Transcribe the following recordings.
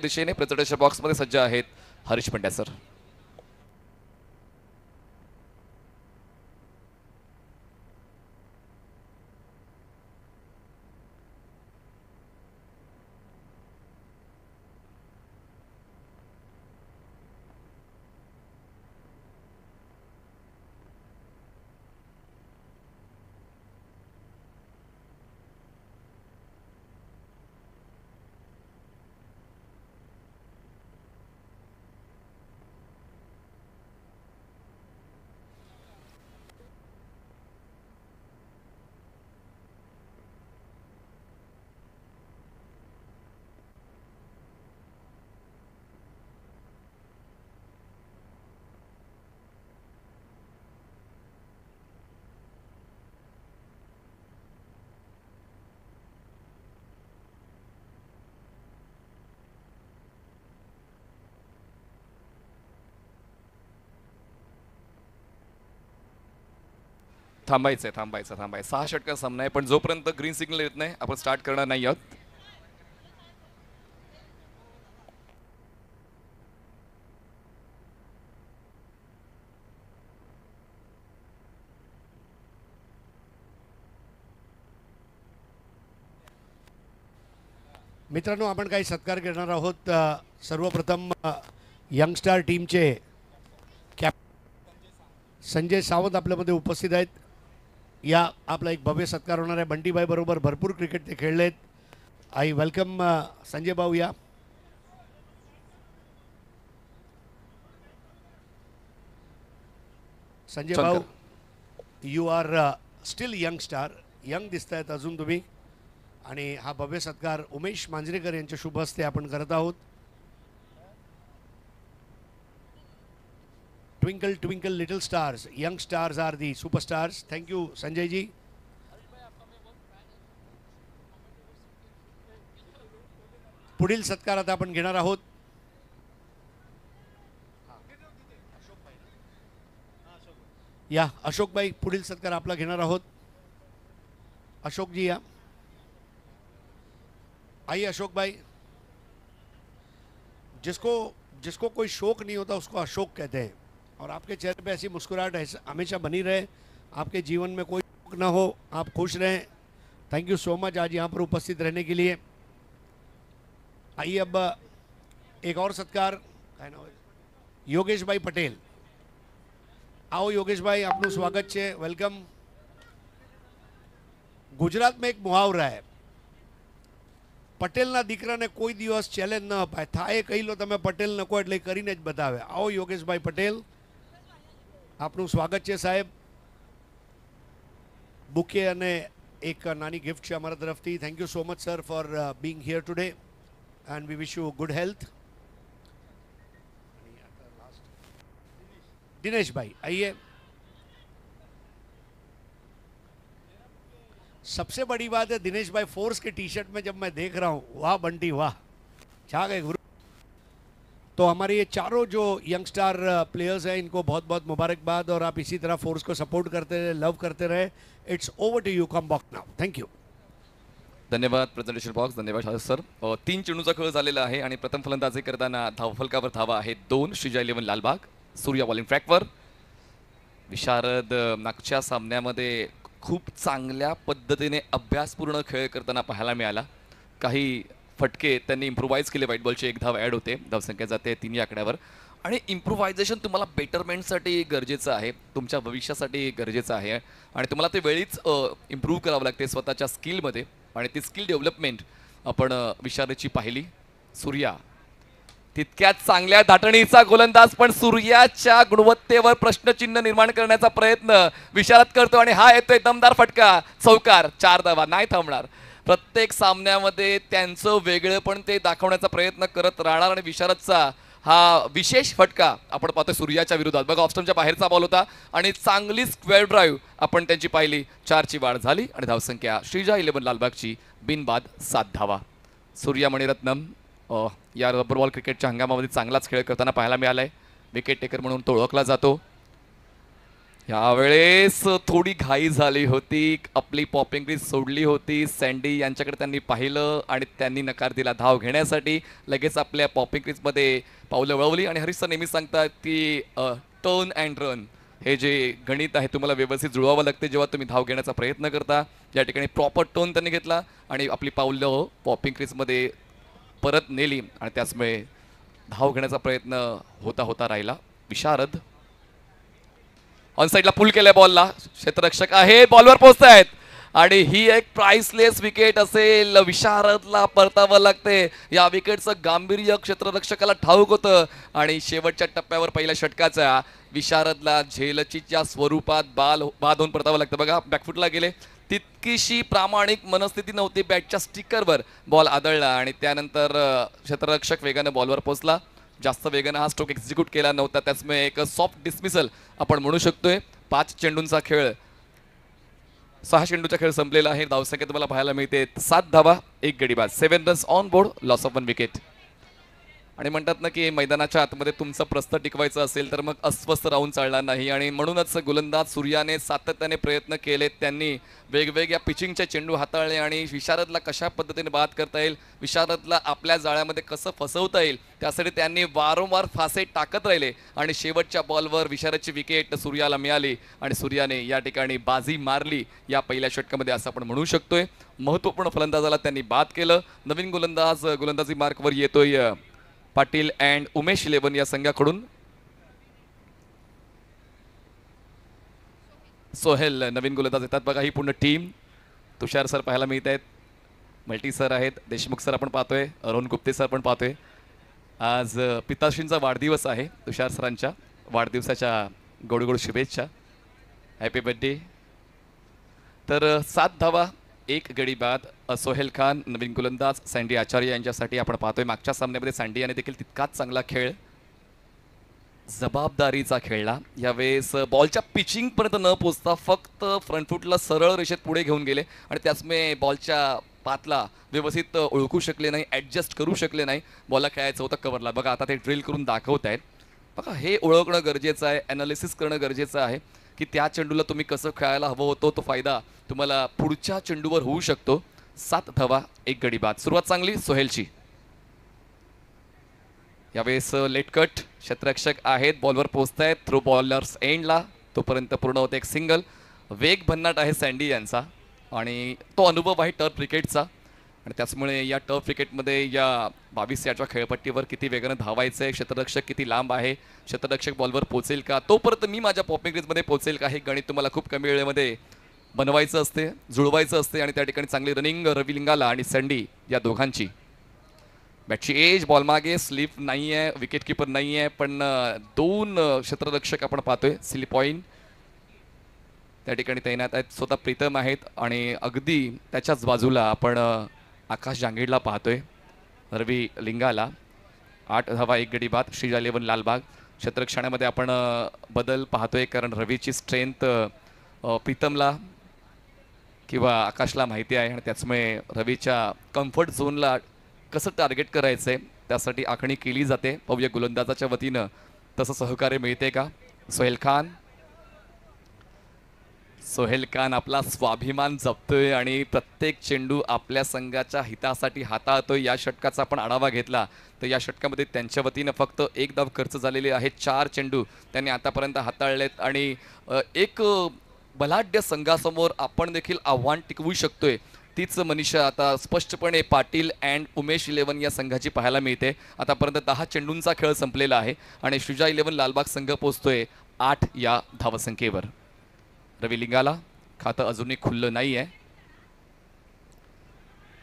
दिशेने प्रेझेंटेशन बॉक्समध्ये सज्ज आहेत हरीश पंड्या सर. थांबायचं 6 षटका सामना आहे, पण जोपर्यंत ग्रीन सिग्नल येत नाही आपण स्टार्ट करणार नाही आहोत. मित्रांनो, आपण काही सत्कार करणार आहोत. सर्वप्रथम यंगस्टार टीमचे कॅप संजय सावंत आपल्यामध्ये उपस्थित आहेत. या आपला एक भव्य सत्कार होणार आहे. बंटीभाई बरोबर भरपूर क्रिकेट ते खेळलेत. आई वेलकम संजय भाऊ. या संजय भाऊ, you are still youngster, young दिसत आहेत अजून तुम्ही. आणि हा भव्य सत्कार उमेश मांजरेकर यांच्या शुभ हस्ते आपण करत आहोत. Twinkle twinkle little stars, young stars are the superstars. Thank you Sanjay ji. पुढील सत्कार आता आपण घेणार आहोत. या अशोक भाई, पुढील सत्कार आपला घेणार आहोत. अशोक जी या. आइए अशोक भाई. जिसको कोई शौक नहीं होता उसको अशोक कहते हैं. और आपके चेहरे पे ऐसी मुस्कुराहट हमेशा बनी रहे. आपके जीवन में कोई शौक ना हो, आप खुश रहें. थैंक यू सो मच आज यहाँ पर उपस्थित रहने के लिए. आइए अब एक और सत्कार. योगेश भाई पटेल. आओ योगेश भाई, आपનું સ્વાગત છે. વેલકમ. ગુજરાતમાં એક મુહાવરા है, પટેલના દીકરાને કોઈ દિવસ ચેલેન્જ ન અપાય. થાય કહી લો તમે પટેલ ન કહો એટલે કરીને જ બતાવે. આવો યોગેશભાઈ પટેલ, આપનું સ્વાગત છે સાહેબ. બુકે અને એક નાની ગિફ્ટ છે અમારા તરફથી. Thank you so much sir for being here today and we wish you good health. Dinesh भाई आइए. सबसे बड़ी बात है दिनेश भाई फोर्स के टी शर्ट में जब मैं देख रहा हूँ, वाह बंटी वाह, छा गए गुरु. तो हमारे ये चारों जो यंगस्टार प्लेयर्स हैं इनको बहुत बहुत मुबारकबाद. और आप इसी तरह फोर्स को सपोर्ट करते रहे, लव करते रहे. It's over to you, come box now. Thank you. धन्यवाद प्रेझेंटेशन बॉक्स. धन्यवाद सर. 3 चेंडूचा खेळ झालेला आहे आणि प्रथम फलंदाजी करताना धावफलकावर धावा आहे 2. श्रीजा 11 लालबाग. सूर्या बॉलिंग ट्रॅकवर. विशारद मागच्या सामन्यामध्ये खूप चांगल्या पद्धतीने अभ्यासपूर्ण खेळ करताना पाहायला मिळाला. काही फटके त्यांनी इम्प्रोवाइज केले. व्हाईट बॉलची 1 धाव ॲड होते. धावसंख्या जाते 3 आकड्यावर. आणि इम्प्रोव्हायझेशन तुम्हाला बेटरमेंटसाठी गरजेचं आहे, तुमच्या भविष्यासाठी गरजेचं आहे आणि तुम्हाला ते वेळीच इम्प्रूव्ह करावं लागते स्वतःच्या स्किलमध्ये. आणि ती स्किल डेव्हलपमेंट आपण विशारदची पाहिली. सूर्या तितक्याच चांगल्या धाटणीचा गोलंदाज, पण सूर्याच्या गुणवत्तेवर प्रश्नचिन्ह निर्माण करण्याचा प्रयत्न विशारद करतो आणि हा येतोय दमदार फटका. चौकार. 4 धावा. नाही थांबणार. प्रत्येक सामन्यामध्ये त्यांचं वेगळेपण ते दाखवण्याचा प्रयत्न करत राहणार आणि विशारदचा हा विशेष फटका आपण पाहतोय सूर्याच्या विरोधात. बघा ऑफस्टमच्या बाहेरचा बॉल होता आणि चांगली स्क्वेअर ड्राईव्ह आपण त्यांची पाहिली. 4ची वाढ झाली आणि धावसंख्या श्रीजा 11 लालबागची बिनबाद 7 धावा. सूर्या मणिरत्नम या रबर बॉल क्रिकेटच्या हंगामामध्ये चांगलाच खेळ करताना पाहायला मिळालाय. विकेट टेकर म्हणून तो ओळखला जातो. यावेळेस थोडी घाई झाली होती, आपली पॉपिंग क्रीज सोडली होती. सँडी यांच्याकडे त्यांनी पाहिलं आणि त्यांनी नकार दिला धाव घेण्यासाठी. लगेच आपल्या पॉपिंग क्रीजमध्ये पावलं वळवली आणि हरीश सर नेहमी सांगतात की टर्न अँड रन हे जे गणित आहे तुम्हाला व्यवस्थित जुळवावं लागते जेव्हा तुम्ही धाव घेण्याचा प्रयत्न करता. या ठिकाणी प्रॉपर टर्न त्यांनी घेतला आणि आपली पावलं पॉपिंग क्रीजमध्ये परत नेली आणि त्याचमुळे धाव घेण्याचा प्रयत्न होता होता राहिला. विशारद ऑन साईडला पुल केलाय बॉलला, क्षेत्ररक्षक आहे, बॉलवर पोहोचतायत आणि ही एक प्राइसलेस विकेट असेल. विशारदला परतावं लागते. या विकेटचं गांभीर्य क्षेत्ररक्षकाला ठाऊक होतं आणि शेवटच्या टप्प्यावर पहिल्या षटकाचा विशारदला झेलचीच्या स्वरूपात बाद होऊन परतावं लागतं. बघा बॅकफुटला गेले, तितकीशी प्रामाणिक मनस्थिती नव्हती. बॅटच्या स्टिकरवर बॉल आदळला आणि त्यानंतर क्षेत्ररक्षक वेगानं बॉलवर पोहोचला. जास्त वेगानं हा स्ट्रोक एक्झिक्यूट केला नव्हता, त्याचमुळे एक सॉफ्ट डिसमिसल आपण म्हणू शकतोय. 5 चेंडूंचा खेळ, 6 चेंडूचा खेळ संपलेला आहे. धावसंख्या तुम्हाला पाहायला मिळते 7 धावा 1 गडी बाद, 7 runs on board, loss of 1 wicket. आणि म्हणतात ना की मैदानाच्या आतमध्ये तुमचं प्रस्थ टिकवायचं असेल तर मग अस्वस्थ राहून चालणार नाही आणि म्हणूनच गोलंदाज सूर्याने सातत्याने प्रयत्न केले. त्यांनी वेगवेगळ्या पिचिंगचे चेंडू हाताळले आणि विशारदला कशा पद्धतीने बाद करता येईल, विशारदला आपल्या जाळ्यामध्ये कसं फसवता येईल त्यासाठी त्यांनी वारंवार फासे टाकत राहिले आणि शेवटच्या बॉलवर विशारदची विकेट सूर्याला मिळाली आणि सूर्याने या ठिकाणी बाजी मारली या पहिल्या षटकामध्ये असं आपण म्हणू शकतोय. महत्त्वपूर्ण फलंदाजाला त्यांनी बाद केलं. नवीन गोलंदाजी मार्कवर येतोय पाटील अँड उमेश 11 या संघाकडून. सोहेल नवीन गोलंदाज येतात. बघा ही पूर्ण टीम, तुषार सर पाहायला मिळत आहेत, मल्टी सर आहेत, देशमुख सर आपण पाहतोय, अरुण गुप्ते सर पण पाहतोय. आज पिताश्रींचा वाढदिवस आहे. तुषार सरांच्या वाढदिवसाच्या गोड गोड शुभेच्छा, हॅपी बर्थडे. तर 7 धावा 1 गडी बाद. सोहेल खान नवीन गोलंदाज, सँडी आचार्य यांच्यासाठी आपण पाहतोय. मागच्या सामन्यामध्ये सँडी याने देखील तितकाच चांगला खेळ, जबाबदारीचा खेळला. यावेळेस बॉलच्या पिचिंग पर्यंत न पोचता फक्त फ्रंट फुटला सरळ रेषेत पुढे घेऊन गेले आणि त्याचमुळे बॉलच्या पातला व्यवस्थित ओळखू शकले नाही, ॲडजस्ट करू शकले नाही. बॉलला खेळायचं होतं कव्हरला. बघा आता ते ड्रिल करून दाखवत आहेत. बघा हे ओळखणं गरजेचं आहे, ॲनालिसिस करणं गरजेचं आहे की त्या चेंडूला तुम्ही कसं खेळायला हवं होतं. तो फायदा तुम्हाला पुढच्या चेंडूवर होऊ शकतो. 7 धावा 1 गडी बाद. सुरुवात चांगली सोहेलची. यावेळेस लेट कट, क्षेत्ररक्षक आहेत, बॉलवर पोहोचतायत, थ्रो बॉलर्स एंडला, तोपर्यंत पूर्ण होते एक सिंगल. वेग भन्नाट आहे सँडी यांचा आणि तो अनुभव आहे टर्फ क्रिकेटचा आणि त्याचमुळे या टर्फ क्रिकेटमध्ये या 22 याच्या खेळपट्टीवर किती वेगानं धावायचं आहे, क्षेत्ररक्षक किती लांब आहे, क्षेत्ररक्षक बॉलवर पोहोचेल का, तोपर्यंत मी माझ्या पॉपिंग क्रीजमध्ये पोहोचेल का, हे गणित तुम्हाला खूप कमी वेळेमध्ये बनवायचं असते, जुळवायचं असते आणि त्या ठिकाणी चांगली रनिंग रवी लिंगाला आणि सँडी या दोघांची. बॅटची एज, बॉल मागे, स्लिप नाही आहे, विकेट किपर नाही आहे, पण 2 क्षेत्ररक्षक आपण पाहतोय. स्लिप पॉईंट त्या ठिकाणी तैनात आहेत, स्वतः प्रीतम आहेत आणि अगदी त्याच्याच बाजूला आपण आकाश जांगीडला पाहतोय, रवी लिंगाला. 8 धावा 1 गडी बाद. श्रीजा 11 लालबाग. क्षेत्ररक्षणामध्ये आपण बदल पाहतोय कारण रवीची स्ट्रेंथ प्रीतमला किंवा आकाशला माहिती आहे आणि त्याचमुळे रवीच्या कम्फर्ट झोनला कसं टार्गेट करायचं आहे त्यासाठी आखणी केली जाते. पाहूया गोलंदाजाच्या वतीनं तसं सहकार्य मिळते का. सोहेल खान आपला स्वाभिमान जपतोय आणि प्रत्येक चेंडू आपल्या संघाच्या हितासाठी हाताळतोय. या षटकाचा आपण आढावा घेतला तर या षटकामध्ये त्यांच्या वतीनं फक्त 1 धाव खर्च झालेली आहे. 4 चेंडू त्यांनी आतापर्यंत हाताळलेत आणि एक बलाढ्य संघासमोर आपण देखील आव्हान टिकवू शकतोय. तीच मनीषा आता स्पष्टपणे पाटील अँड उमेश 11 या संघाची पाहायला मिळते. आतापर्यंत 10 चेंडूंचा खेळ संपलेला आहे आणि श्रीजा 11 लालबाग संघ पोहोचतोय 8 या धावसंख्येवर. रवी लिंगाला खातं अजूनही खुल्लं नाही आहे.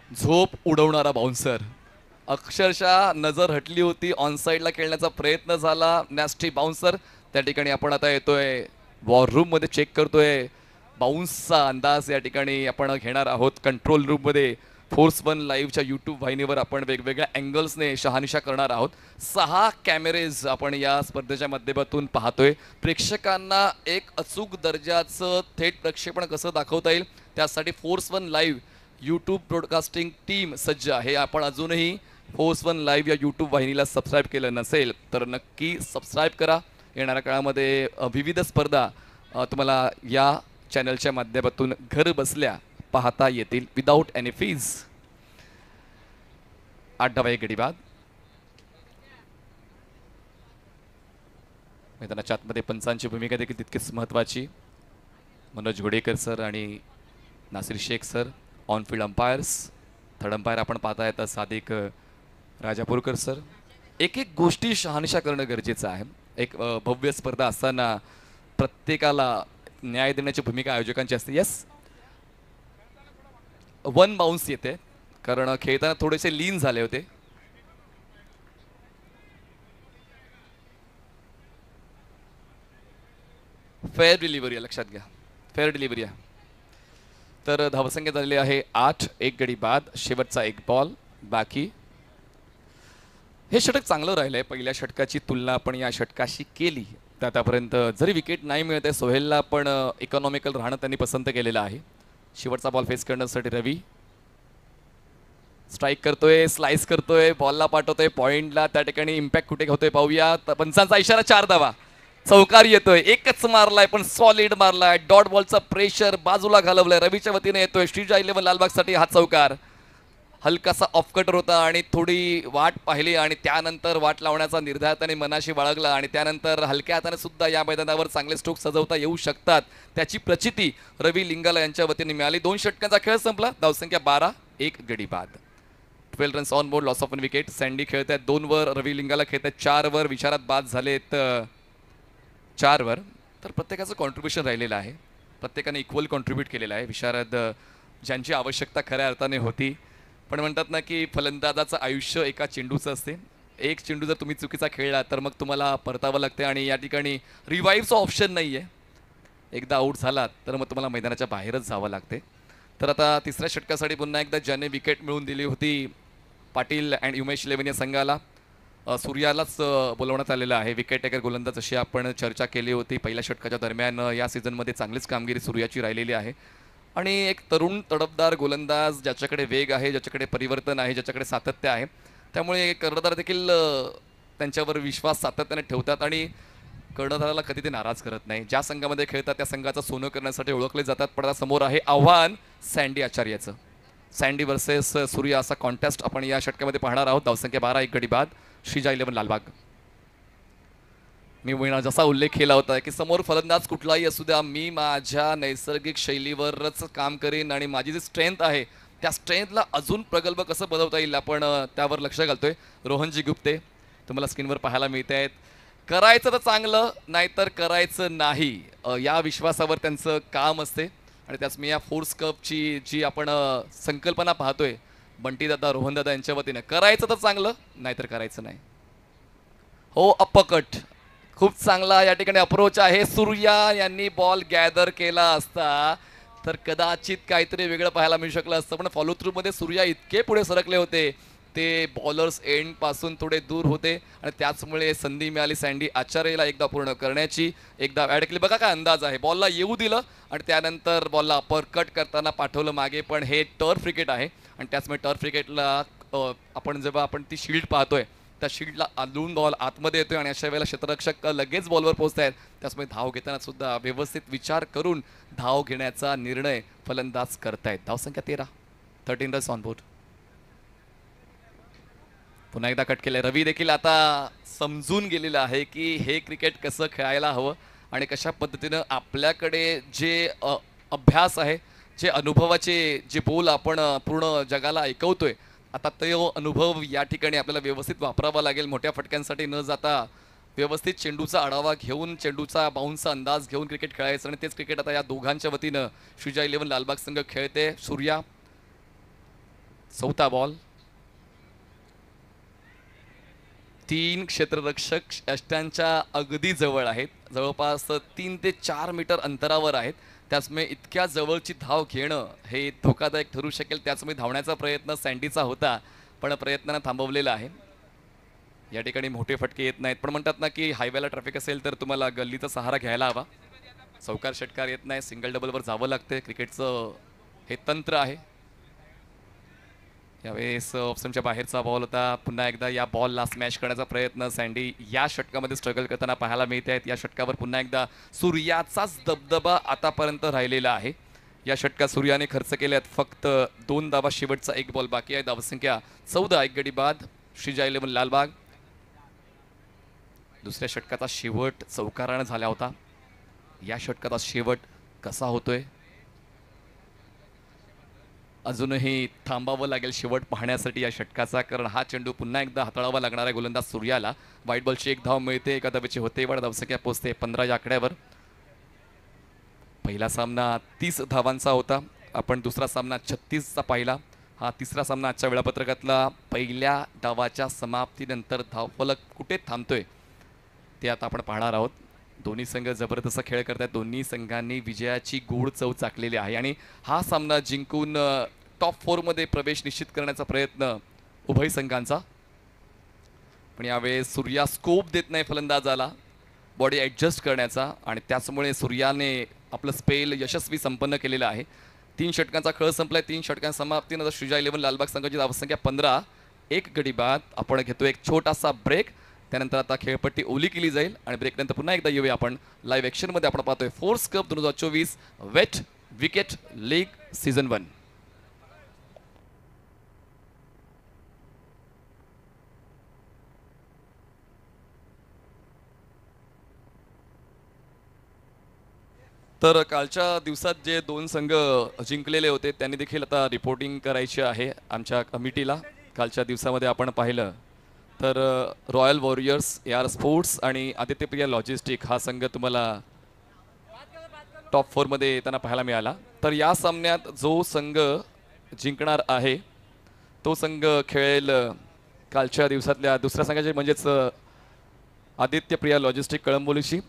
झोप उडवणारा बाउन्सर, अक्षरशः नजर हटली होती, ऑनसाईडला खेळण्याचा प्रयत्न झाला, नॅस्टी बाउन्सर. त्या ठिकाणी आपण आता येतोय वॉर रूममध्ये, चेक करतोय बाउन्सचा अंदाज या ठिकाणी आपण घेणार आहोत. कंट्रोल रूममध्ये फोर्स 1 लाईव्हच्या यूट्यूब वाहिनीवर आपण वेगवेगळ्या अँगल्सने शहानिशा करणार आहोत. 6 कॅमेरेज आपण या स्पर्धेच्या माध्यमातून पाहतोय. प्रेक्षकांना एक अचूक दर्जाचं थेट प्रक्षेपण कसं दाखवता येईल त्यासाठी force 1 live YouTube broadcasting team सज्ज आहे. आपण अजूनही फोर्स 1 लाईव्ह या यूट्यूब वाहिनीला सबस्क्राईब केलं नसेल तर नक्की सबस्क्राईब करा. येणाऱ्या काळामध्ये विविध स्पर्धा तुम्हाला या चॅनलच्या माध्यमातून घर बसल्या पाहता येतील विदाउट एनी फीज. 8 धावा 1 गडी बाद. मैदानाच्या आतमध्ये पंचांची भूमिका देखील तितकीच महत्त्वाची. मनोज घोडेकर सर आणि Nasir Shaikh sir on field umpires. Third umpire आपण पाहता येतात सादिक राजापूरकर सर. एक एक गोष्टी शहानिशा करणं गरजेचं आहे. एक भव्य स्पर्धा असताना प्रत्येकाला न्याय देण्याची भूमिका आयोजकांची असते. येस 1 बाउन्स येते कारण खेळताना थोडेसे लीन झाले होते. फेअर डिलिव्हरी लक्षात घ्या, फेअर डिलिव्हरी आहे. तर धावसंख्या झालेली आहे 8, 1 गडी बाद. शेवटचा 1 बॉल बाकी. हे षटक चांगलं राहिलंय. पहिल्या षटकाची तुलना आपण या षटकाशी केली तर आतापर्यंत जरी विकेट नाही मिळत आहे सोहेलला पण इकॉनॉमिकल राहणं त्यांनी पसंत केलेलं आहे. शेवटचा बॉल फेस करण्यासाठी रवी स्ट्राईक करतोय, स्लाइस करतोय, बॉलला पाठवतोय पॉइंटला. त्या ठिकाणी इम्पॅक्ट कुठे होतोय पाहूया. पंचांचा इशारा 4 धावा. चौकार येतोय, एकच मारलाय पण सॉलिड मारलाय. डॉट बॉलचा प्रेशर बाजूला घालवलाय. रवीच्या वतीने येतोय. श्रीजा 11 लालबागसाठी हा चौकार. हलकासा ऑफकटर होता आणि थोडी वाट पाहिली आणि त्यानंतर वाट लावण्याचा निर्धार त्याने मनाशी बाळगला आणि त्यानंतर हलक्या हाताने सुद्धा या मैदानावर चांगले स्ट्रोक सजवता येऊ शकतात त्याची प्रचिती रवी लिंगाला यांच्या वतीने मिळाली. 2 षटकांचा खेळ संपला. धावसंख्या 12, 1 गडी बाद. 12 runs on board, loss of 1 wicket. Sandy खेळत आहेत 2 वर, रवी लिंगाला खेळत आहेत 4 वर. विचारात बाद झालेत 4 वर. तर प्रत्येकाचं कॉन्ट्रीब्युशन राहिलेलं आहे. प्रत्येकाने इक्वल कॉन्ट्रीब्यूट केलेलं आहे. विशारद ज्यांची आवश्यकता खऱ्या अर्थाने होती पण म्हणतात ना की फलंदाजाचं आयुष्य एका चेंडूचं असते. एक चेंडू जर तुम्ही चुकीचा खेळला तर मग तुम्हाला परतावं लागते आणि या ठिकाणी रिवाईव्हचं ऑप्शन नाही आहे. एकदा आऊट झालात तर मग तुम्हाला मैदानाच्या बाहेरच जावं लागते. तर आता तिसऱ्या षटकासाठी पुन्हा एकदा ज्याने विकेट मिळवून दिली होती पाटील अँड उमेश 11 या संघाला सूर्यालाच बोलवण्यात आलेलं आहे. विकेट टेकर गोलंदाज अशी आपण चर्चा केली होती. पहिल्या षटकाच्या दरम्यान या सीझनमध्ये चांगलीच कामगिरी सूर्याची राहिलेली आहे आणि एक तरुण तडफदार गोलंदाज ज्याच्याकडे वेग आहे, ज्याच्याकडे परिवर्तन आहे, ज्याच्याकडे सातत्य आहे. त्यामुळे कर्णधार देखील त्यांच्यावर विश्वास सातत्याने ठेवतात आणि कर्णधाराला कधी ते नाराज करत नाही. ज्या संघामध्ये खेळतात त्या संघाचं सोनं करण्यासाठी ओळखले जातात. पण आता समोर आहे आव्हान सँडी आचार्याचं. सँडी वर्सेस सूर्या असा कॉन्टेस्ट आपण या षटकामध्ये पाहणार आहोत. धावसंख्या 12, 1 गडी बाद. श्रीजा 11 लालबाग. मी जसा उल्लेख केला होता की समोर फलंदाज कुठलाही असू द्या मी माझ्या नैसर्गिक शैलीवरच काम करेन आणि माझी जी स्ट्रेंथ आहे त्या स्ट्रेंथला अजून प्रगल्भ कसं बनवता येईल आपण त्यावर लक्ष घालतोय. रोहनजी गुप्ते तुम्हाला स्क्रीनवर पाहायला मिळत आहेत. करायचं तर चांगलं नाहीतर करायचं नाही या विश्वासावर त्यांचं काम असते आणि त्याच मी या फोर्स कपची जी आपण संकल्पना पाहतोय बंटीदादा रोहनदादा यांच्या वतीने करायचं तर चांगलं नाहीतर करायचं नाही. हो अपकट खूप चांगला या ठिकाणी अप्रोच आहे. सूर्या यांनी बॉल गॅदर केला असता तर कदाचित काहीतरी वेगळं पाहायला मिळू शकलं असतं पण फॉलो थ्रू मध्ये सूर्या इतके पुढे सरकले होते ते बॉलर्स एंड पासून थोडे दूर होते आणि त्याचमुळे संधी मिळाली सँडी आचार्यला एकदा पूर्ण करण्याची. एकदा ॲड केली. बघा काय अंदाज आहे. बॉलला येऊ दिलं आणि त्यानंतर बॉलला अपर कट करताना पाठवलं मागे. पण हे टर्फ क्रिकेट आहे आणि त्याचमुळे टर्फ क्रिकेटला आपण जेव्हा आपण ती शील्ड पाहतोय त्या शील्डला आदळून बॉल आतमध्ये येतोय आणि अशा वेळेला क्षेत्ररक्षक लगेच बॉलवर पोहोचतायत. त्याचमुळे धाव घेताना सुद्धा व्यवस्थित विचार करून धाव घेण्याचा निर्णय फलंदाज करतायत. धावसंख्या 13, 13 रन्स ऑन बोर्ड. पुन्हा एकदा कट केलंय. रवी देखील आता समजून गेलेलं आहे की हे क्रिकेट कसं खेळायला हवं आणि कशा पद्धतीनं आपल्याकडे जे अभ्यास आहे जे अनुभवाचे जे बोल आपण पूर्ण जगाला ऐकवतोय आता तो अनुभव या ठिकाणी आपल्याला व्यवस्थित वापरावा लागेल. मोठ्या फटक्यांसाठी न जाता व्यवस्थित चेंडूचा आढावा घेऊन चेंडूचा बाउन्सचा अंदाज घेऊन क्रिकेट खेळायचं आणि तेच क्रिकेट आता या दोघांच्या वतीनं श्रीजा 11 लालबाग संघ खेळते. सूर्या 4था बॉल. 3 क्षेत्ररक्षक यष्ट्यांच्या अगदी जवळ आहेत. जवळपास 3 ते 4 मीटर अंतरावर आहेत. त्याचमुळे इतक्या जवळची धाव घेणं हे धोकादायक ठरू शकेल. त्याचमुळे धावण्याचा प्रयत्न सँडीचा होता पण प्रयत्नानं थांबवलेला आहे. या ठिकाणी मोठे फटके येत नाहीत पण म्हणतात ना की हायवेला ट्रॅफिक असेल तर तुम्हाला गल्लीचा सहारा घ्यायला हवा. चौकार षटकार येत नाही. सिंगल डबलवर जावं लागते. क्रिकेटचं हे तंत्र आहे. यावेळेस ऑप्शनच्या बाहेरचा बॉल होता. पुन्हा एकदा या बॉलला स्मॅश करण्याचा प्रयत्न सँडी या षटकामध्ये स्ट्रगल करताना पाहायला मिळते आहेत. या षटकावर पुन्हा एकदा सूर्याचाच दबदबा आतापर्यंत राहिलेला आहे. या षटकात सूर्याने खर्च केल्यात फक्त 2 धावा. शेवटचा 1 बॉल बाकी आहे. धावसंख्या 14. 1 गडी बाद. श्रीजा 11 लालबाग. दुसऱ्या षटकाचा शेवट चौकारानं झाला होता. या षटकाचा शेवट कसा होतोय अजूनही थांबावं लागेल शेवट पाहण्यासाठी या षटकाचा, कारण हा चेंडू पुन्हा एकदा हाताळावा लागणार आहे गोलंदाज सूर्याला. वाईट बॉलची 1 धाव मिळते. एका धावेची होते वाढ. धावसंख्या पोहोचते 15 या आकड्यावर. पहिला सामना 30 धावांचा होता. आपण दुसरा सामना 36चा पाहिला. हा तिसरा सामना आजच्या वेळापत्रकातला. पहिल्या डावाच्या समाप्तीनंतर धावफलक कुठे थांबतोय ते आता आपण पाहणार आहोत. दोन्ही संघ जबरदस्त खेळ करतात. दोन्ही संघांनी विजयाची गोड चव चाकलेली आहे आणि हा सामना जिंकून टॉप 4 मध्ये प्रवेश निश्चित करण्याचा प्रयत्न उभय संघांचा. पण यावेळेस सूर्या स्कोप देत नाही फलंदाजाला बॉडी ॲडजस्ट करण्याचा आणि त्याचमुळे सूर्याने आपलं स्पेल यशस्वी संपन्न केलेलं आहे. 3 षटकांचा खेळ संपलाय. 3 षटकांच्या समाप्तीनंतर श्रीजा 11 लालबाग संघाची धावसंख्या 15. 1 गडी बाद. आपण घेतो एक छोटासा ब्रेक. त्यानंतर आता खेळपट्टी ओली केली जाईल आणि ब्रेकनंतर पुन्हा एकदा येऊया आपण लाईव्ह ॲक्शनमध्ये. आपण पाहतोय Force Cup 2024 wet wicket league season 1. तर कालच्या दिवसात जे 2 संघ जिंकलेले होते त्यांनी देखील आता रिपोर्टिंग करायची आहे आमच्या कमिटीला. कालच्या दिवसामध्ये आपण पाहिलं तर रॉयल वॉरियर्स, AR स्पोर्ट्स आणि आदित्य प्रिया लॉजिस्टिक हा संघ तुम्हाला टॉप 4 मध्ये येताना पाहायला मिळाला. तर या सामन्यात जो संघ जिंकणार आहे तो संघ खेळेल कालच्या दिवसातल्या दुसऱ्या संघाचे म्हणजेच आदित्य प्रिया लॉजिस्टिक कळंबोलीची.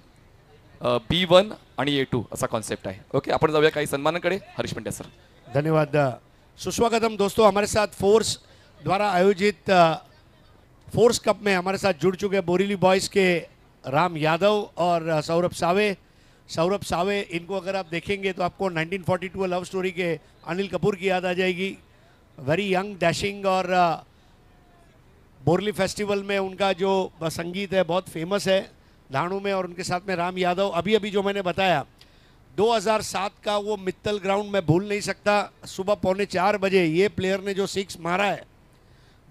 B1 आणि A2 असा कॉन्सेप्ट आहे. ओके, आपण जाऊया काही सन्मानांकडे. हरीश पंड्या सर. धन्यवाद. सुस्वागतम दोस्तों. हमारे साथ फोर्स द्वारा आयोजित फोर्स कप में हमारे साथ जुड़ चुके बोरीली बॉयज़ के राम यादव और सौरभ सावे. सौरभ सावे, इनको अगर आप देखेंगे तो आपको 1942 लव स्टोरी के अनिल कपूर की याद आ जाएगी. वेरी यंग, डैशिंग और बोरली फेस्टिवल में उनका जो संगीत है बहुत फेमस है धाणू में. और उनके साथ में राम यादव, अभी अभी जो मैंने बताया 2007 का वो मित्तल ग्राउंड में भूल नहीं सकता. सुबह 3:45 बजे ये प्लेयर ने जो 6 मारा है,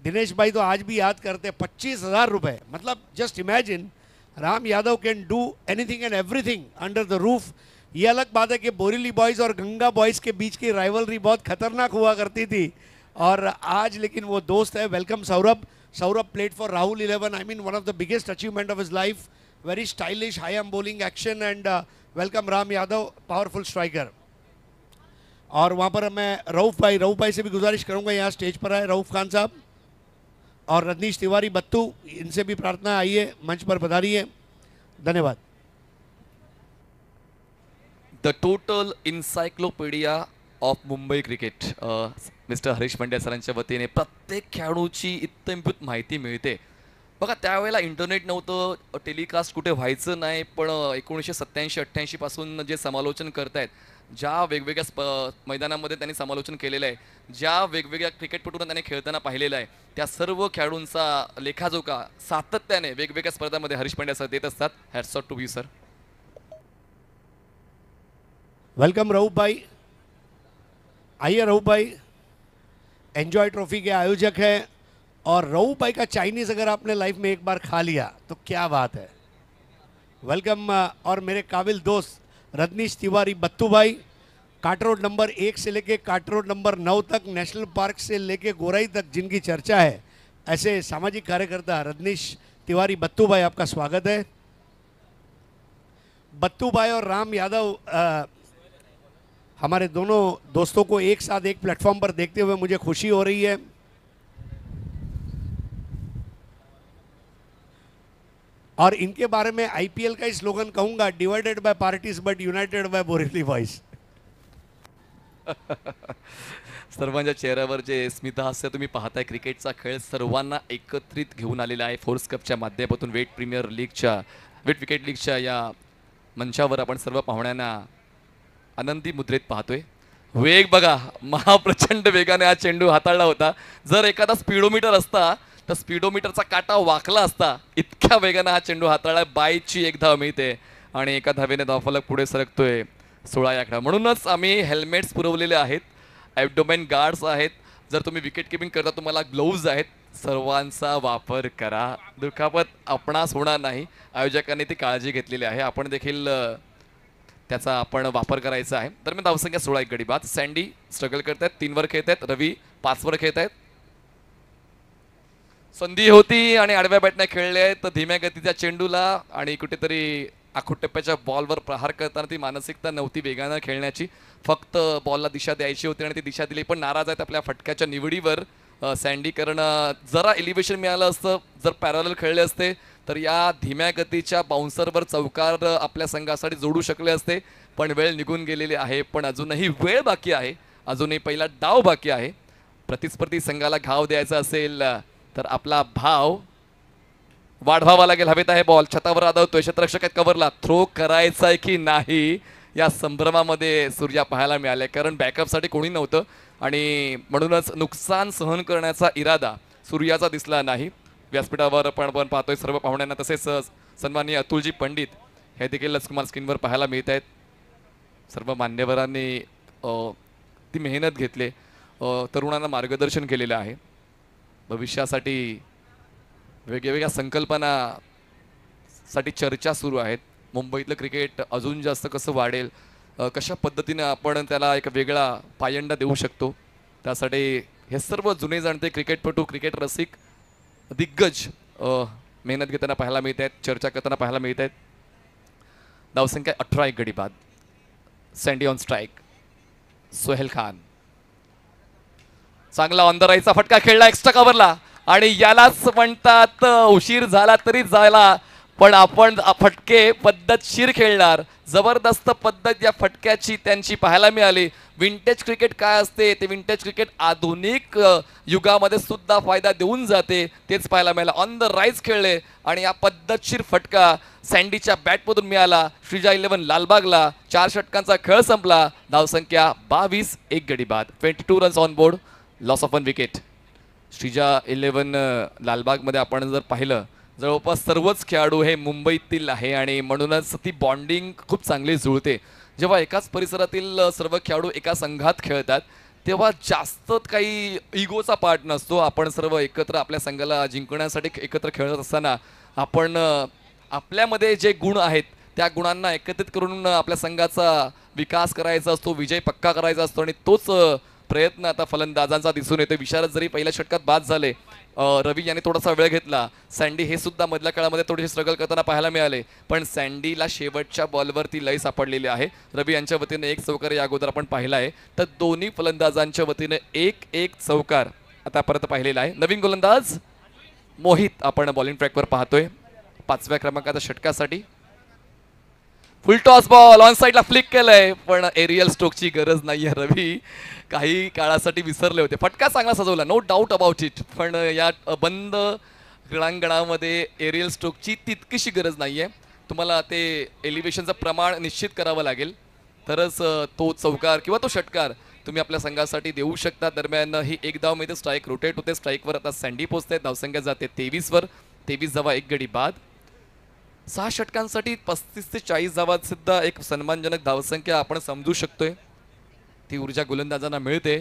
दिनेश भाई तो आज भी याद करते. 25,000 रुपये. मतलब just imagine, Ram Yadav can do anything end everything under the roof. ये अलग बात है कि बोरीली बॉयज़ और गंगा बॉयज़ के बीच की राइवलरी बहुत खतरनाक हुआ करती थी और आज लेकिन वो दोस्त है. Welcome Saurabh. Saurabh played for Rahul 11. I mean one of the biggest achievement of his life. Very stylish high arm bowling action end welcome Ram Yadav, powerful striker. और वहाँ पर मैं रऊफ भाई से भी गुजारिश करूँगा यहाँ स्टेज पर आए. रऊफ खान साहब और रजनीश तिवारी बत्तू, इनसे भी प्रार्थना, आइए मंच पर पधारिए. धन्यवाद. The total encyclopedia of Mumbai cricket mister Harish Pandya सरांच्या वतीने प्रत्येक खेळाडूची इत्थंभूत माहिती मिळते. बघा, त्यावेळेला इंटरनेट नव्हतं, टेलिकास्ट कुठे व्हायचं नाही. पण 1987-88 पासून जे समालोचन करतायत, ज्या वेगवेगळ्या मैदानामध्ये त्यांनी समालोचन केलेलं आहे, ज्या वेगवेगळ्या क्रिकेटपटूंना त्यांनी खेळताना पाहिलेलं आहे, त्या सर्व खेळाडूंचा लेखाजोखा सातत्याने वेगवेगळ्या स्पर्धांमध्ये हरीश पंड्या सर देत असतात. Hats off to you sir. Welcome Rauf भाई. आइए रऊफ भाई, एंजॉय ट्रॉफी के आयोजक हैं और रऊफ भाई का चाइनीज़ अगर आपने लाइफ में एक बार खा लिया तो क्या बात है. वेलकम. और मेरे काबिल दोस्त रजनीश तिवारी बत्तू भाई, काट रोड नंबर 1 से लेके काट रोड नंबर 9 तक, नेशनल पार्क से लेके गोराई तक जिनकी चर्चा है, ऐसे सामाजिक कार्यकर्ता रजनीश तिवारी बत्तू भाई, आपका स्वागत है. बत्तू भाई और राम यादव, हमारे दोनों दोस्तों को एक साथ एक प्लेटफॉर्म पर देखते हुए मुझे खुशी हो रही है. और इनके बारे में IPL का ही स्लोगन कहूंगा, divided by parties but united by Borivali boys. सर्वांच्या चेहऱ्यावर जे स्मितहास्य तुम्ही पाहताय. क्रिकेटचा खेळ सर्वांना एकत्रित घेऊन आलेला आहे. फोर्स कपच्या माध्यमातून वेट प्रीमियर लीगच्या, वेट विकेट लीगच्या या मंचावर आपण सर्व पाहुण्यांना आनंदी मुद्रेत पाहतोय. वेग बघा, महाप्रचंड वेगाने हा चेंडू हाताळला होता. जर एखादा स्पीडोमीटर असता तर स्पीडोमीटरचा काटा वाकला असता, इतक्या वेगाने हा चेंडू हाताळला. बायची एक धाव मिळते आणि एका धावेने धावफलक पुढे सरकतोय 16 या आकडा. म्हणूनच आम्ही हेल्मेट्स पुरवलेले आहेत, ॲब्डोमेन गार्ड्स आहेत. जर तुम्ही विकेट किपिंग करता तुम्हाला ग्लोव्ज आहेत, सर्वांचा वापर करा. दुखापत आपणास होणार नाही, आयोजकांनी ती काळजी घेतलेली आहे. आपण देखील त्याचा आपण वापर करायचा आहे. दरम्यान धावसंख्या 16 एक गडी बाद. सँडी स्ट्रगल करतायत, 3 वर खेळत आहेत. रवी 5 वर खेळत आहेत. संधी होती आणि आडव्या बॅटने खेळले आहेत तर धीम्या गतीच्या चेंडूला आणि कुठेतरी आखूट टप्प्याच्या बॉलवर प्रहार करताना ती मानसिकता नव्हती वेगानं खेळण्याची. फक्त बॉलला दिशा द्यायची होती आणि ती दिशा दिली. पण नाराज आहेत आपल्या फटक्याच्या निवडीवर सँडी, कारण जरा एलिव्हेशन मिळालं असतं, जर पॅरल खेळले असते तर या धीम्या गतीच्या बाउन्सरवर चौकार आपल्या संघासाठी जोडू शकले असते. पण वेळ निघून गेलेली आहे. पण अजूनही वेळ बाकी आहे, अजूनही पहिला डाव बाकी आहे. प्रतिस्पर्धी संघाला घाव द्यायचा असेल तर आपला भाव वाढवावा लागेल. हवेत आहे बॉल, छतावर आदळतोय, क्षेत्ररक्षक आहेत कव्हरला. थ्रो करायचा आहे की नाही या संभ्रमामध्ये सूर्या पाहायला मिळाले, कारण बॅकअपसाठी कोणी नव्हतं आणि म्हणूनच नुकसान सहन करण्याचा इरादा सूर्याचा दिसला नाही. व्यासपीठावर आपण पाहतोय सर्व पाहुण्यांना, तसेच सन्माननीय अतुलजी पंडित हे देखील तुम्हाला स्क्रीनवर पाहायला मिळत आहेत. सर्व मान्यवरांनी ती मेहनत घेतली, तरुणांना मार्गदर्शन केलेलं आहे. भविष्यासाठी वेगवेगळ्या संकल्पनासाठी चर्चा सुरू आहेत. मुंबईतलं क्रिकेट अजून जास्त कसं वाढेल, कशा पद्धतीने आपण त्याला एक वेगळा पायंडा देऊ शकतो, त्यासाठी हे सर्व जुने जाणते क्रिकेटपटू, क्रिकेट रसिक, दिग्गज मेहनत घेताना पाहायला मिळत आहेत, चर्चा करताना पाहायला मिळत आहेत. धावसंख्या 18 एक गडी बाद. Sandy on strike. Sohail Khan चांगला ऑन द राईटचा फटका खेळला एक्स्ट्रा कव्हरला आणि यालाच म्हणतात उशीर झाला तरी झाला, पण आपण फटके पद्धतशीर खेळणार. जबरदस्त पद्धत या फटक्याची त्यांची पाहायला मिळाली. विंटेज क्रिकेट काय असते ते विंटेज क्रिकेट आधुनिक युगामध्ये सुद्धा फायदा देऊन जाते, तेच पाहायला मिळालं. ऑन द राईज खेळले आणि या पद्धतशीर फटका सँडीच्या बॅटमधून मिळाला. श्रीजा 11 लालबागला. 4 षटकांचा खेळ संपला. धावसंख्या 22 एक गडी बाद. 22 runs on board, loss of 1 wicket. Shreeja 11 लालबागमध्ये आपण जर पाहिलं जवळपास सर्वच खेळाडू हे मुंबईतील आहे आणि म्हणूनच ती बॉन्डिंग खूप चांगली जुळते. जेव्हा एकाच परिसरातील सर्व खेळाडू एका संघात खेळतात तेव्हा जास्त काही इगोचा पार्ट नसतो. आपण सर्व एकत्र आपल्या संघाला जिंकण्यासाठी एकत्र खेळत असताना आपण आपल्यामध्ये जे गुण आहेत त्या गुणांना एकत्रित करून आपल्या संघाचा विकास करायचा असतो, विजय पक्का करायचा असतो आणि तोच प्रयत्न आता फलंदाजांचा दिसून येतो. विशारद जरी पहिल्या षटकात बाद झाले, रवी यांनी थोडासा वेळ घेतला. सँडी हे सुद्धा मधल्या काळामध्ये थोडीशी स्ट्रगल करताना पाहायला मिळाले, पण सँडीला शेवटच्या बॉलवरती लय सापडलेली आहे. रवी यांच्या वतीने 1 चौकार या अगोदर आपण पाहिला आहे, तर दोन्ही फलंदाजांच्या वतीने 1-1 चौकार आतापर्यंत पाहिलेला आहे. नवीन गोलंदाज मोहित आपण बॉलिंग ट्रॅकवर पाहतोय 5व्या क्रमांकाच्या षटकासाठी. फुल टॉस बॉल ऑन साईडला फ्लिक केलंय, पण एरियल स्ट्रोकची गरज नाहीये. रवी काही काळासाठी विसरले होते. फटका चांगला सजवला, नो डाऊट अबाउट इट, पण या बंद क्रीडांगणामध्ये एरियल स्ट्रोकची तितकीशी गरज नाहीये. तुम्हाला ते एलिव्हेशनचं प्रमाण निश्चित करावं लागेल, तरच तो चौकार किंवा तो षटकार तुम्ही आपल्या संघासाठी देऊ शकता. दरम्यान ही एक धाव मिळते, स्ट्राईक रोटेट होते. स्ट्राईकवर आता सँडी पोहोचते. धावसंख्या जाते 23 वर. 23 धावा 1 गडी बाद. 6 षटकांसाठी 35 ते 40 धावात सुद्धा एक सन्मानजनक धावसंख्या आपण समजू शकतोय. ती ऊर्जा गोलंदाजांना मिळते.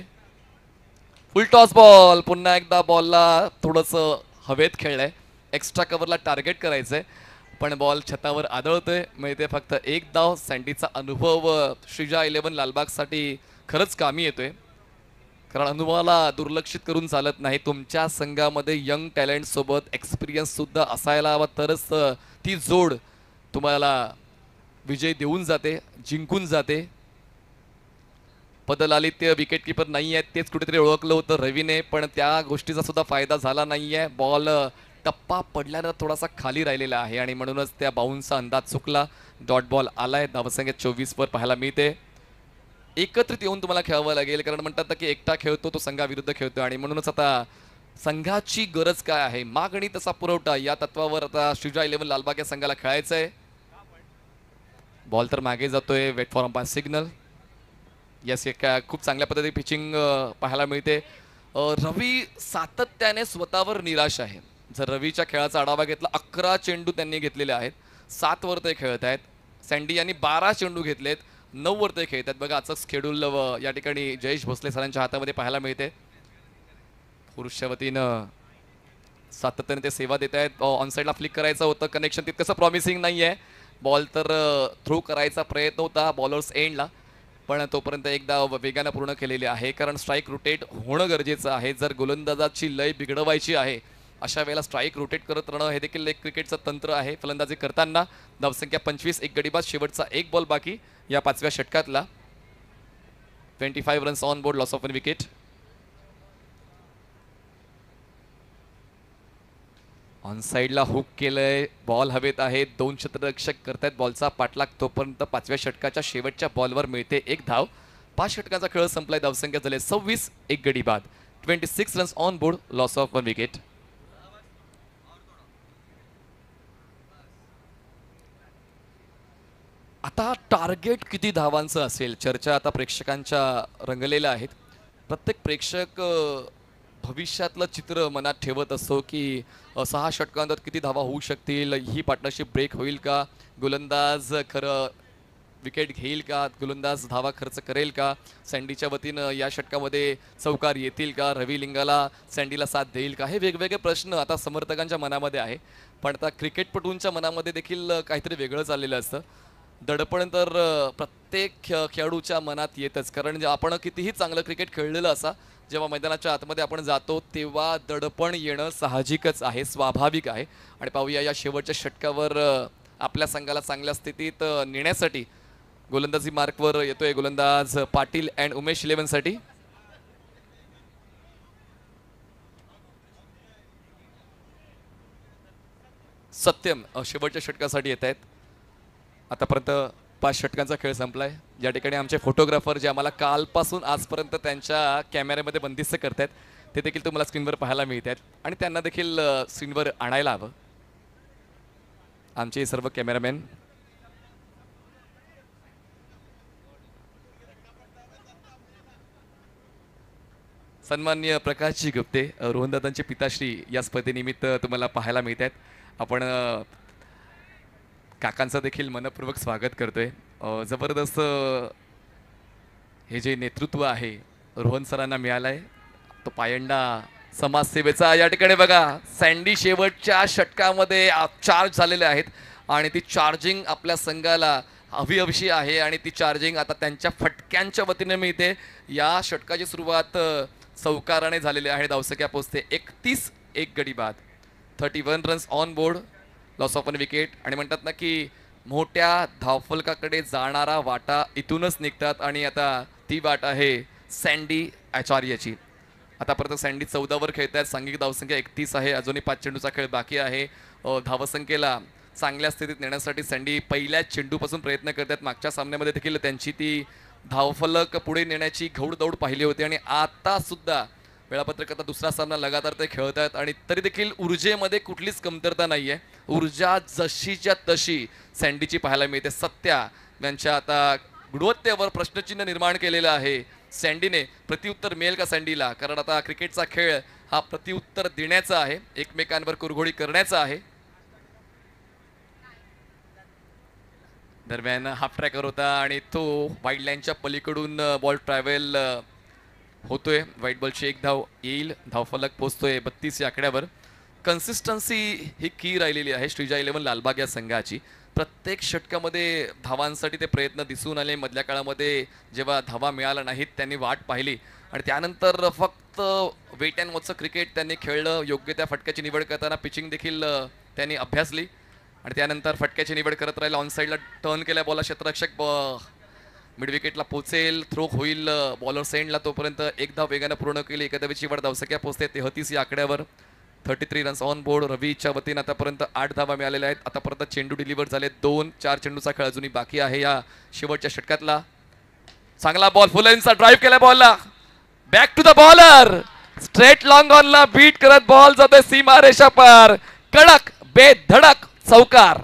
फुल टॉस बॉल, पुन्हा एकदा बॉलला थोडंसं हवेत खेळलंय. एक्स्ट्रा कव्हरला टार्गेट करायचंय, पण बॉल छतावर आदळतोय. मिळते फक्त 1 धाव. सँडीचा अनुभव श्रीजा 11 लालबागसाठी खरंच कामी येतोय, कारण अनुभवाला दुर्लक्षित करून चालत नाही. तुमच्या संघामध्ये यंग टॅलेंट सोबत एक्सपिरियन्स सुद्धा असायला हवा, तरच ती जोड तुम्हाला विजय देऊन जाते, जिंकून जाते. पदलालित्य विकेट किपर नाही आहेत तेच कुठेतरी ओळखलं होतं रवीने, पण त्या गोष्टीचा सुद्धा फायदा झाला नाहीये. बॉल टप्पा पडल्यानं थोडासा खाली राहिलेला आहे आणि म्हणूनच त्या बाउन्सचा अंदाज चुकला. डॉट बॉल आलाय. धावसंख्या 24 वर पाहायला मिळते. एकत्रित येऊन तुम्हाला खेळावं लागेल, कारण म्हणतात की एकटा खेळतो तो संघाविरुद्ध खेळतो आणि म्हणूनच आता संघाची गरज काय आहे, मागणी तसा पुरवठा, या तत्वावर आता श्रीजा 11 लालबाग या संघाला खेळायचंय. बॉल तर मागे जातोय. Wait for umpire signal. Yes खूप चांगल्या पद्धतीने पिचिंग पाहायला मिळते. रवी सातत्याने स्वतःवर निराश आहे. जर रवीच्या खेळाचा आढावा घेतला 11 चेंडू त्यांनी घेतलेले आहेत, 7 वर ते खेळत आहेत. सँडी यांनी 12 चेंडू घेतलेत, 9 वर ते खेळत आहेत. बघा आजचं शेड्यूल या ठिकाणी जयेश भोसले सरांच्या हातामध्ये पाहायला मिळते. पुरुषच्या वतीनं सातत्याने ते सेवा देत आहेत. ऑन साईडला फ्लिक करायचं होतं, कनेक्शन तितकंसं प्रॉमिसिंग नाही आहे. बॉल तर थ्रो करायचा प्रयत्न होता बॉलर्स एंडला, पण तोपर्यंत एकदा वेगानं पूर्ण केलेली आहे. कारण स्ट्राईक रोटेट होणं गरजेचं आहे. जर गोलंदाजाची लय बिघडवायची आहे अशा वेळेला स्ट्राईक रोटेट करत राहणं हे देखील एक क्रिकेटचं तंत्र आहे. फलंदाजी करताना धावसंख्या 25, एक गडी बाद, शेवटचा एक बॉल बाकी या 5व्या षटकातला. 25 runs on board, loss of 1 wicket. On साईडला हुक केलंय, बॉल हवेत आहे. 2 क्षेत्ररक्षक करतायत बॉलचा पाठलाग. तोपर्यंत 5व्या षटकाच्या शेवटच्या बॉलवर मिळते एक धाव. 5 षटकाचा खेळ संपलाय. धावसंख्या झाले 26, एक गडी बाद. 26 runs on board, loss of 1 wicket. आता टार्गेट किती धावांचं असेल, चर्चा आता प्रेक्षकांच्या रंगलेल्या आहेत. प्रत्येक प्रेक्षक भविष्यातलं चित्र मनात ठेवत असतो की 6 षटकांत किती धावा होऊ शकतील, ही पार्टनरशिप ब्रेक होईल का, गोलंदाज खरं विकेट घेईल का, गोलंदाज धावा खर्च करेल का, सँडीच्या वतीनं या षटकामध्ये चौकार येतील का, रवी लिंगाला सँडीला साथ देईल का, हे वेगवेगळे प्रश्न आता समर्थकांच्या मनामध्ये आहे. पण आता क्रिकेटपटूंच्या मनामध्ये देखील काहीतरी वेगळं चाललेलं असतं. दडपण तर प्रत्येक खेळाडूच्या मनात येतच, कारण आपण कितीही चांगलं क्रिकेट खेळलेलं असा, जेव्हा मैदानाच्या आतमध्ये आपण जातो तेव्हा दडपण येणं साहजिकच आहे, स्वाभाविक आहे. आणि पाहूया या शेवटच्या षटकावर आपल्या संघाला चांगल्या स्थितीत नेण्यासाठी गोलंदाजी मार्कवर येतोय गोलंदाज पाटील अँड उमेश 11 साठी. सत्यम शेवटच्या षटकासाठी येत आहेत. आतापर्यंत 5 षटकांचा खेळ संपलाय. या ठिकाणी आमचे फोटोग्राफर जे आम्हाला कालपासून आजपर्यंत त्यांच्या कॅमेऱ्यामध्ये बंदिस्त करतात ते देखील तुम्हाला स्क्रीनवर पाहायला मिळत आहेत, आणि त्यांना देखील स्क्रीनवर आणायला हवं. आमचे सर्व कॅमेरामॅन सन्माननीय प्रकाशजी गुप्ते, रोहनदादांचे पिताश्री या स्पर्धेनिमित्त तुम्हाला पाहायला मिळत आहेत. आपण काकांचं देखील मनपूर्वक स्वागत करतोय. जबरदस्त हे जे नेतृत्व आहे रोहन सरांना मिळालं आहे, तो पायंडा समाजसेवेचा. या ठिकाणी बघा सँडी शेवटच्या षटकामध्ये चार्ज झालेले आहेत, आणि ती चार्जिंग आपल्या संघाला हवी आहे, आणि ती चार्जिंग आता त्यांच्या फटक्यांच्या वतीने मिळते. या षटकाची सुरुवात चौकाराने झालेली आहे. धावसंख्या पोहोचते 31, एक गडी बाद. 31 runs on board, loss of 1 wicket. आणि म्हणतात ना की मोठ्या धावफलकाकडे जाणारा वाटा इथूनच निघतात, आणि आता ती वाट आहे सँडी आचार्यची. आतापर्यंत सँडी 14 वर खेळत आहेत. सांघिक धावसंख्या 31 आहे. अजूनही 5 चेंडूचा खेळ बाकी आहे. धावसंख्येला चांगल्या स्थितीत नेण्यासाठी सँडी पहिल्याच चेंडूपासून प्रयत्न करतात. मागच्या सामन्यामध्ये देखील त्यांची ती धावफलक पुढे नेण्याची घौडदौड पाहिली होती, आणि आता सुद्धा वेळापत्रक आता दुसरा सामना लगातार ते खेळत आहेत, आणि तरी देखील ऊर्जेमध्ये कुठलीच कमतरता नाही आहे. ऊर्जा जशीच्या तशी सँडीची पाहायला मिळते. सत्या यांच्या आता गुणवत्तेवर प्रश्नचिन्ह निर्माण केलेलं आहे. सँडीने प्रत्युत्तर मिळेल का सँडीला, कारण आता क्रिकेटचा खेळ हा प्रत्युत्तर देण्याचा आहे, एकमेकांवर कुरघोडी करण्याचा आहे. दरम्यान हाफ ट्रॅकर होता, आणि तो वाईड लाईनच्या पलीकडून बॉल ट्रॅव्हल होतोय. व्हाईट बॉलची एक धाव येईल. धावफलक पोहोचतोय 32 या आकड्यावर. कन्सिस्टन्सी ही की राहिलेली आहे श्रीजा 11 लालबाग या संघाची. प्रत्येक षटकामध्ये धावांसाठी ते प्रयत्न दिसून आले. मधल्या काळामध्ये जेव्हा धावा मिळाल्या नाहीत त्यांनी वाट पाहिली, आणि त्यानंतर फक्त वेट अँड वॉचचं क्रिकेट त्यांनी खेळलं. योग्य त्या फटक्याची निवड करताना पिचिंग देखील त्यांनी अभ्यासली, आणि त्यानंतर फटक्याची निवड करत राहिला. ऑन साईडला टर्न केल्या बॉलला क्षेत्ररक्षक मिड विकेटला पोचेल, थ्रो होईल बॉलर सेंडला. तोपर्यंत एक धाव वेगानं पूर्ण केली. एकाधावीची वर धावसंख्या पोहोचते 33 या आकड्यावर. 33 रन्स ऑन बोर्ड. रवीच्या वतीनं आतापर्यंत 8 धावा मिळालेल्या आहेत. आतापर्यंत चेंडू डिलिव्हर झाले 2. 4 चेंडूचा खेळ अजूनही बाकी आहे या शेवटच्या षटकातला. चांगला बॉल, फुलेंचा ड्राईव्ह केला बॉलला, back to the bowler, straight long ऑनला बीट करत बॉल जातोय सीमा रेषा पार. कडक बेधडक चौकार.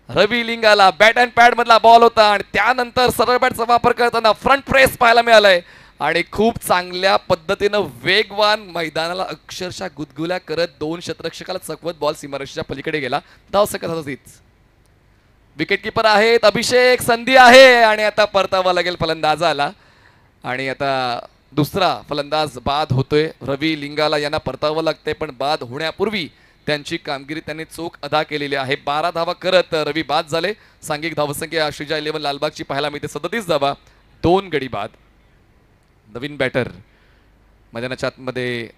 रवी लिंगाला बॅट अँड पॅड मधला बॉल होता आणि त्यानंतर सरळ बॅटचा वापर करताना फ्रंट प्रेस पाहायला मिळालाय आणि खूप चांगल्या पद्धतीनं वेगवान मैदानाला अक्षरशः गुदगुल्या करत दोन शतरक्षकाला चकवत बॉल सीमारेषेच्या पलीकडे गेला. धाव सकतच विकेट किपर आहेत अभिषेक, संधी आहे आणि आता परतावा लागेल फलंदाजाला आणि आता दुसरा फलंदाज बाद होतोय. रवी लिंगाला यांना परतावं लागते पण बाद होण्यापूर्वी त्यांची कामगिरी त्यांनी चोख अदा केलेली आहे. 12 धावा करत रवी बाद झाले. सांघिक धावसंख्या श्रीजा 11 लालबागची पाहायला मिळते 37 धावा, 2 गडी बाद. नवीन बॅटर मैदानाच्या आतमध्ये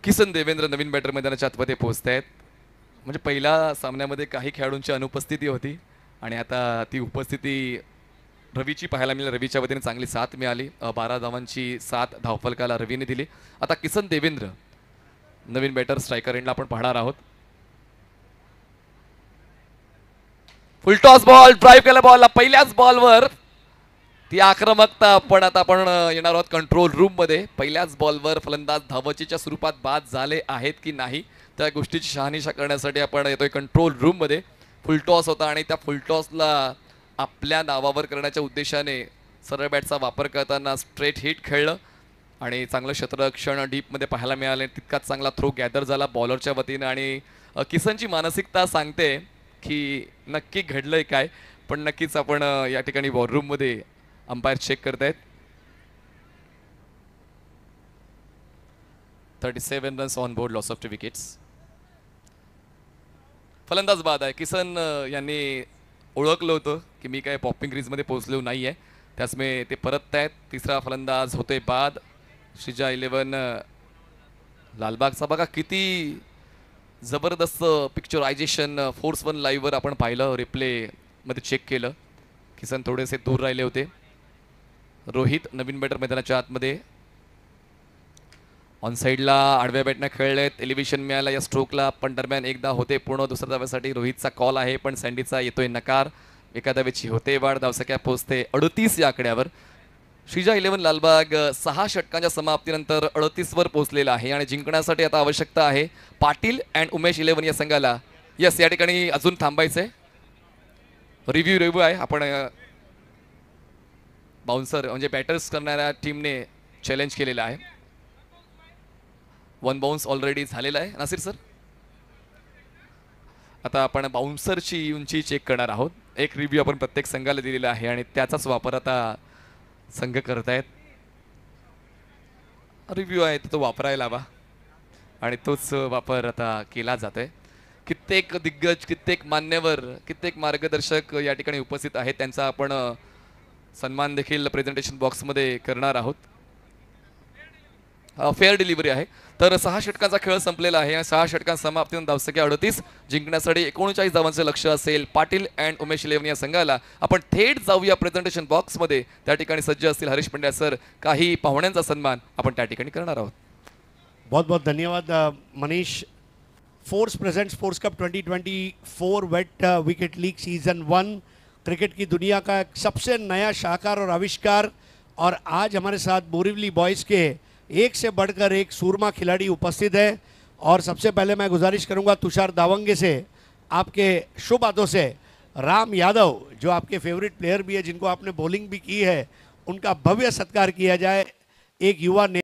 किसन देवेंद्र नवीन बॅटर मैदानाच्या आतमध्ये पोहोचत आहेत. म्हणजे पहिल्या सामन्यामध्ये काही खेळाडूंची अनुपस्थिती होती आणि आता ती उपस्थिती रवीची पाहायला मिळाली. रवीच्या वतीने चांगली साथ मिळाली. 12 धावांची साथ धावफलकाला रवीने दिली. आता किसन देवेंद्र नवीन बॅटर स्ट्रायकर एंडला आपण पाहणार आहोत. फुल टॉस बॉल, ड्राईव्ह केला बॉलला पहिल्याच बॉलवर ती आक्रमकता. पण आता आपण येणार आहोत कंट्रोल रूम मध्ये. पहिल्याच बॉलवर फलंदाज धावचीच्या स्वरूपात बाद झाले आहेत की नाही त्या गोष्टीची शहानिशा करण्यासाठी आपण येतोय कंट्रोल रूम मध्ये. फुल टॉस होता आणि त्या फुल टॉसला आपल्या नावावर करण्याच्या उद्देशाने सरळ बॅटचा वापर करताना स्ट्रेट हिट खेळलं आणि चांगलं क्षेत्ररक्षण डीपमध्ये पाहायला मिळाले. तितकाच चांगला थ्रो गॅदर झाला बॉलरच्या वतीने आणि किसनची मानसिकता सांगते की नक्की घडलंय काय. पण नक्कीच आपण या ठिकाणी वॉररूममध्ये अंपायर चेक करतायत. 37 runs on board, loss of 2 wickets. फलंदाज बाद आहे. किसन यांनी ओळखलं होतं की मी काय पॉपिंग क्रीजमध्ये पोहोचलो नाही आहे, त्याचमुळे ते परत आहेत. तिसरा फलंदाज होतोय बाद. श्रीजा 11 लालबागचा बघा किती जबरदस्त पिक्चरायझेशन फोर्स 1 लाईव्हवर आपण पाहिलं, रिप्लेमध्ये चेक केलं. किसन थोडेसे दूर राहिले होते. रोहित नवीन बॅटर मैदानाच्या आतमध्ये ऑन साईडला आडव्या बॅटने खेळलेत. एलिव्हेशन मिळाला या स्ट्रोकला पण दरम्यान एकदा होते पूर्ण. दुसऱ्या धावेसाठी रोहितचा कॉल आहे पण सँडीचा येतोय नकार. एका धावेची होते वाढ. धावसंख्या पोहोचते 38 या आकड्यावर. श्रीजा 11 लालबाग 6 षटकांच्या समाप्तीनंतर 38 वर पोहोचलेला आहे आणि जिंकण्यासाठी आता आवश्यकता आहे पाटील अँड उमेश 11 या संघाला. यस, या ठिकाणी अजून थांबायचंय. रिव्ह्यू आहे. आपण बाउन्सर म्हणजे बॅटर्स करणाऱ्या टीमने चॅलेंज केलेलं आहे. 1 बाउन्स ऑलरेडी झालेला आहे नासिर सर. आता आपण बाउन्सरची उंची चेक करणार आहोत. एक रिव्ह्यू आपण प्रत्येक संघाला दिलेला आहे आणि त्याचाच वापर आता संघ करतायत. रिव्ह्यू आहे तो वापरायला हवा आणि तोच वापर आता केला जातोय. कित्येक दिग्गज, कित्येक मान्यवर, कित्येक मार्गदर्शक या ठिकाणी उपस्थित आहेत. त्यांचा आपण सन्मान देखील प्रेझेंटेशन बॉक्समध्ये करणार आहोत. फेअर डिलिव्हरी आहे. तर 6 षटकांचा खेळ संपलेला आहे. 6 षटकांच्या समाप्तीनंतर धावसंख्या 38. जिंकण्यासाठी 39 धावांचे लक्ष असेल पाटील अँड उमेश 11 या संघाला. आपण थेट जाऊया प्रेझेंटेशन बॉक्समध्ये. त्या ठिकाणी सज्ज असतील हरीश पंड्या सर. काही पाहुण्यांचा सन्मान आपण त्या ठिकाणी करणार आहोत. बहुत बहुत धन्यवाद Manish. Force presents Force Cup 2024 wet wicket league season 1 cricket की दुनिया का एक सबसे नया शाहकार और आविष्कार. और आज हमारे साथ बोरीवली बॉयज़ के एक से बढ़कर एक सूरमा खिलाड़ी उपस्थित है. और सबसे पहले मैं गुजारिश करूंगा तुषार दावंगे से, आपके शुभ हाथों से राम यादव जो आपके फेवरेट प्लेयर भी है, जिनको आपने बॉलिंग भी की है, उनका भव्य सत्कार किया जाए. एक युवा